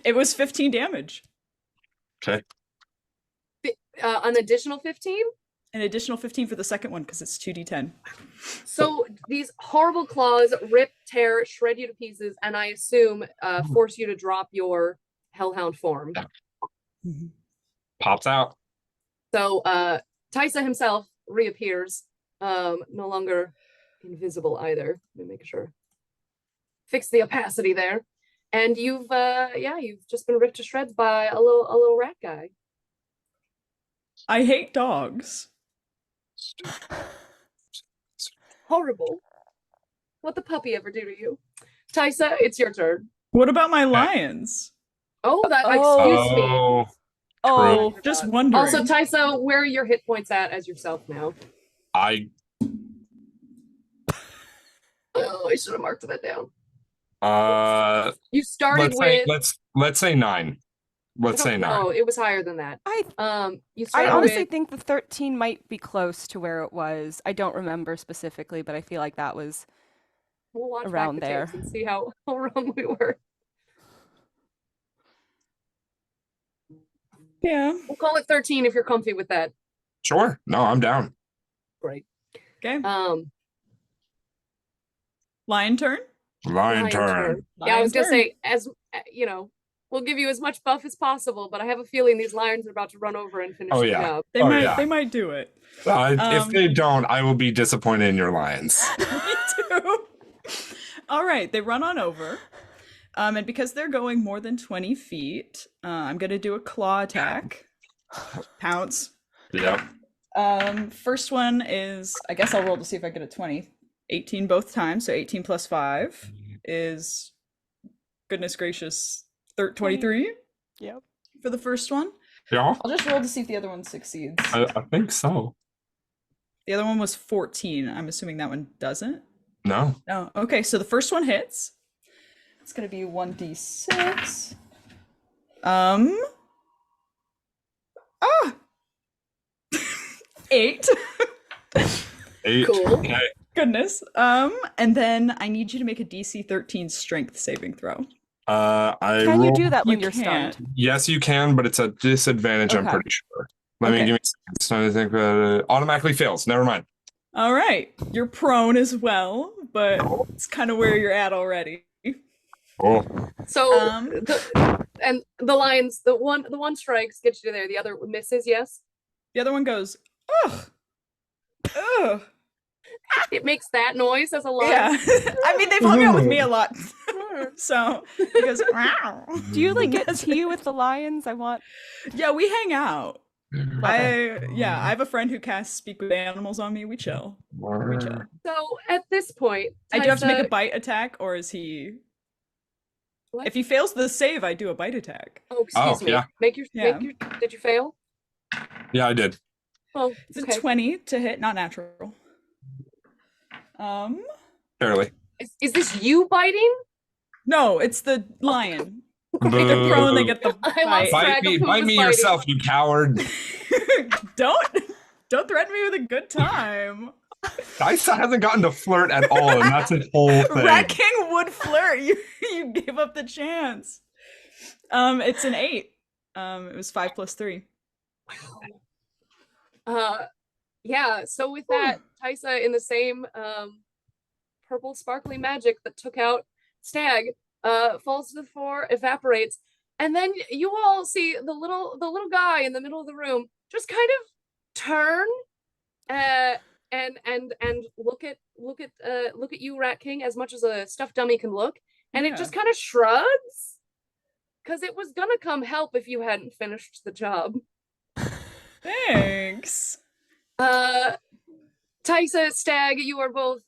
It was 15 damage. Okay. An additional 15. An additional 15 for the second one because it's 2d10. So these horrible claws rip, tear, shred you to pieces, and I assume force you to drop your hellhound form. Pops out. So Taisa himself reappears, no longer invisible either. Let me make sure. Fix the opacity there. And you've just been ripped to shreds by a little rat guy. I hate dogs. Horrible. What the puppy ever do to you? Taisa, it's your turn. What about my lions? Oh, Oh. excuse me. Oh. Oh, Just wondering. Also, Taisa, where are your hit points at as yourself now? I Oh, I should have marked that down. uh You started let's say with let's say 9. Let's say 9. No, it was higher than that. You I started honestly with, think the 13 might be close to where it was. I don't remember specifically, but I feel like that was we'll watch around back the tapes there. and see how wrong we were. Yeah. We'll call it 13 if you're comfy with that. Sure. No, I'm down. Great. Okay. Lion Lion turn. Turn. Yeah, I was gonna Lion say, as you know, we'll give you as much buff as possible, but I have a feeling these lions are about to run over and finish Oh, the yeah. job. They might do it. If they don't, I will be disappointed in your lions. Me too. All right, they run on over. And because they're going more than 20 feet, I'm going to do a claw attack. Pounce. Yep. First one is, I guess I'll roll to see if I get a 20. 18 both times, so 18 plus 5 is, goodness gracious, 23 Yep. for the first one. Yeah, I'll just roll to see if the other one succeeds. I think so. The other one was 14. I'm assuming that one doesn't. No. No. Okay, so the first one hits. It's gonna be 1d6. Ah! 8. 8. Cool. Okay. Goodness. And then I need you to make a DC 13 strength saving throw. Can you do that when You you're can't. stunned? Yes, you can, but it's a disadvantage, I'm Okay. pretty sure. Let me Okay. give me a second. So I think automatically fails. Never mind. All right. You're prone as well, but it's kind of where you're at already. Oh. So Um, the lions, the one strikes gets you there, the other misses. Yes, The other one goes, ugh. Ugh. it makes that noise as a lion. Yeah. I mean, they've hung out with me a lot. So he goes, wow. Do you like get tea with the lions? I want. Yeah, we hang out. Okay. I have a friend who casts speak with animals on me. We chill. We chill. So at this point, I do have to make a Taisa- bite attack, or is he? What? If he fails the save, I do a bite attack. Oh, excuse me. yeah. Make your. Yeah. Did you fail? Yeah, I did. Oh, It's okay. a 20 to hit, not natural. Barely. Is this you biting? No, it's the lion. They're prone, they get the I bite. lost track of who Bite was me biting. yourself, you coward. Don't threaten me with a good time. Taisa hasn't gotten to flirt at all, and that's his whole thing. Rat King would flirt. You gave up the chance. It's an 8. It was 5 plus 3. Yeah, so with that, Taisa, in the same purple sparkly magic that took out Stag, falls to the floor, evaporates, and then you all see the little guy in the middle of the room just kind of turn and look at you, Rat King, as much as a stuffed dummy can look, and Yeah. it just kind of shrugs, because it was gonna come help if you hadn't finished the job. Thanks. Taisa, Stag, you are both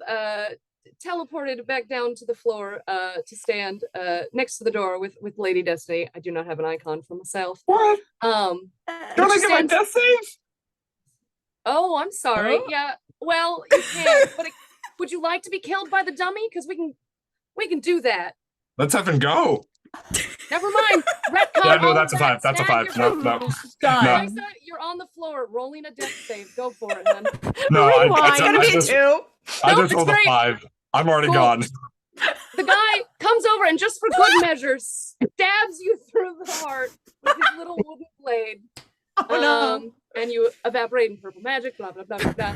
teleported back down to the floor to stand next to the door with Lady Destiny. I do not have an icon for myself. What? But Don't I she get my stands- death save? Oh, I'm sorry. Oh. Yeah. Well, you can, but would you like to be killed by the dummy? Because we can do that. Let's have him go. Never mind. Retcon Yeah, no, all that's a of that. 5. That's a Stag, 5. you're- No. Done. Taisa, you're on the floor rolling a death save. Go for it, man. No, Rewind. It's gonna be 2. I Nope, just it's rolled a great. 5. I'm already Cool. gone. The guy comes over and just for good measure stabs you through the heart with his little wooden blade. Oh no. And you evaporate in purple magic, blah blah blah blah blah.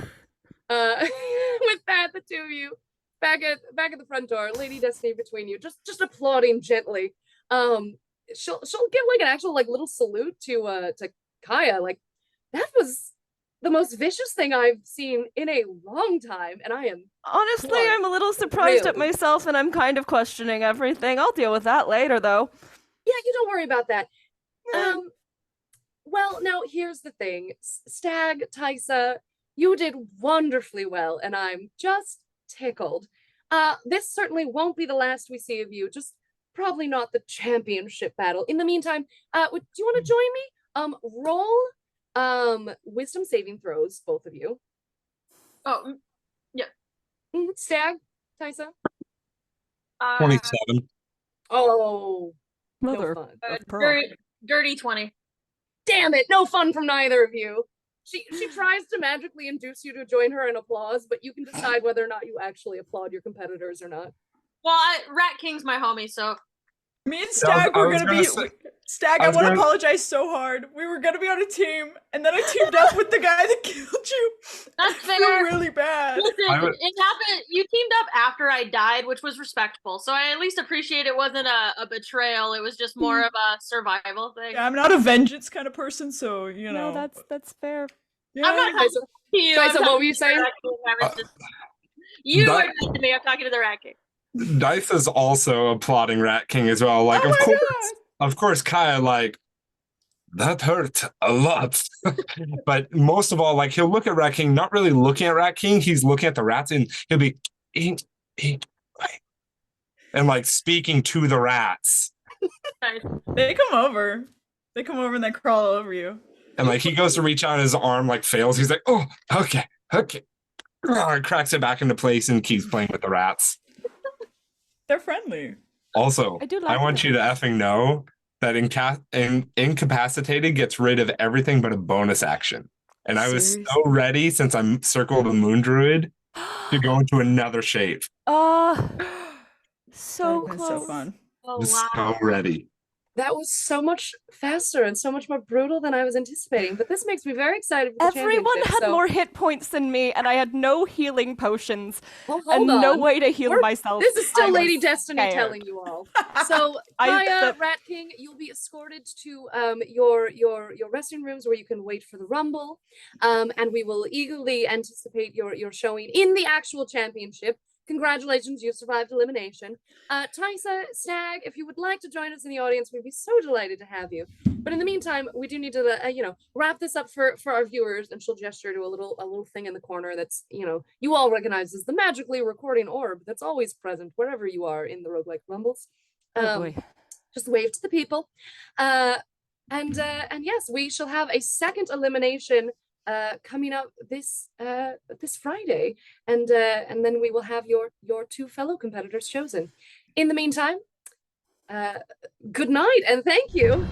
With that, the two of you back at the front door, Lady Destiny between you, just applauding gently. She'll give like an actual like little salute to Kaia. Like, that was the most vicious thing I've seen in a long time, and I am Honestly, What? I'm a little surprised at Really? myself, and I'm kind of questioning everything. I'll deal with that later, though. yeah, you don't worry about that. Eh. Well, now here's the thing. Stag, Taisa, you did wonderfully well, and I'm just tickled. This certainly won't be the last we see of you, just probably not the championship battle. In the meantime, do you want to join me? Roll wisdom saving throws, both of you. Oh, Stag, Taisa. 27. Oh, no Mother fun. of pearl. very, Dirty 20. Damn it! No fun from neither of you. She tries to magically induce you to join her in applause, but you can decide whether or not you actually applaud your competitors or not. Well, Rat King's my homie, so Me and Stag were gonna be. Stag, I want to apologize so hard. We were gonna be on a team, and then I teamed up with the guy that killed you. that's I feel fair. really bad. Listen, it happened. You teamed up after I died, which was respectful. So I at least appreciate it wasn't a betrayal. It was just more of a survival thing. Yeah, I'm not a vengeance kind of person, so you know. No, that's fair. Yeah. I'm not talking to you. I'm Taisa, what talking were you to the saying? Rat King. I was just- you are talking to me. I'm talking to the Rat King. Dice is also applauding Rat King as well. Like, Oh of my course, God. of course, Kaia, like, that hurt a lot. But most of all, like, he'll look at Rat King, not really looking at Rat King, he's looking at the rats, and he'll be and like speaking to the rats. Nice. They come over. They come over and they crawl over you. And like he goes to reach out his arm, like fails. He's like, oh, okay. Cracks it back into place and keeps playing with the rats. They're friendly. Also, I do I like want you to effing know that incapacitated gets rid of everything but a bonus action. And I was so ready, since I'm circled a moon druid, to go into another shape. So That's close. so fun. Oh, Was wow. so ready. That was so much faster and so much more brutal than I was anticipating, but this makes me very excited for the Everyone championship, had so- more hit points than me, and I had no healing potions Well, and hold no on. way to heal We're- myself. This is I still was Lady Destiny scared. telling you all. So, I- Kaia, Rat King, you'll be escorted to your resting rooms where you can wait for the rumble, and we will eagerly anticipate your showing in the actual championship. Congratulations, you survived elimination. Taisa, Stag, if you would like to join us in the audience, we'd be so delighted to have you. But in the meantime, we do need to, wrap this up for our viewers. And she'll gesture to a little thing in the corner that's, you all recognize as the magically recording orb that's always present wherever you are in the Roguelike Rumbles. Oh boy. Just wave to the people. And yes, we shall have a second elimination coming up this Friday, and then we will have your two fellow competitors chosen. In the meantime, good night and thank you.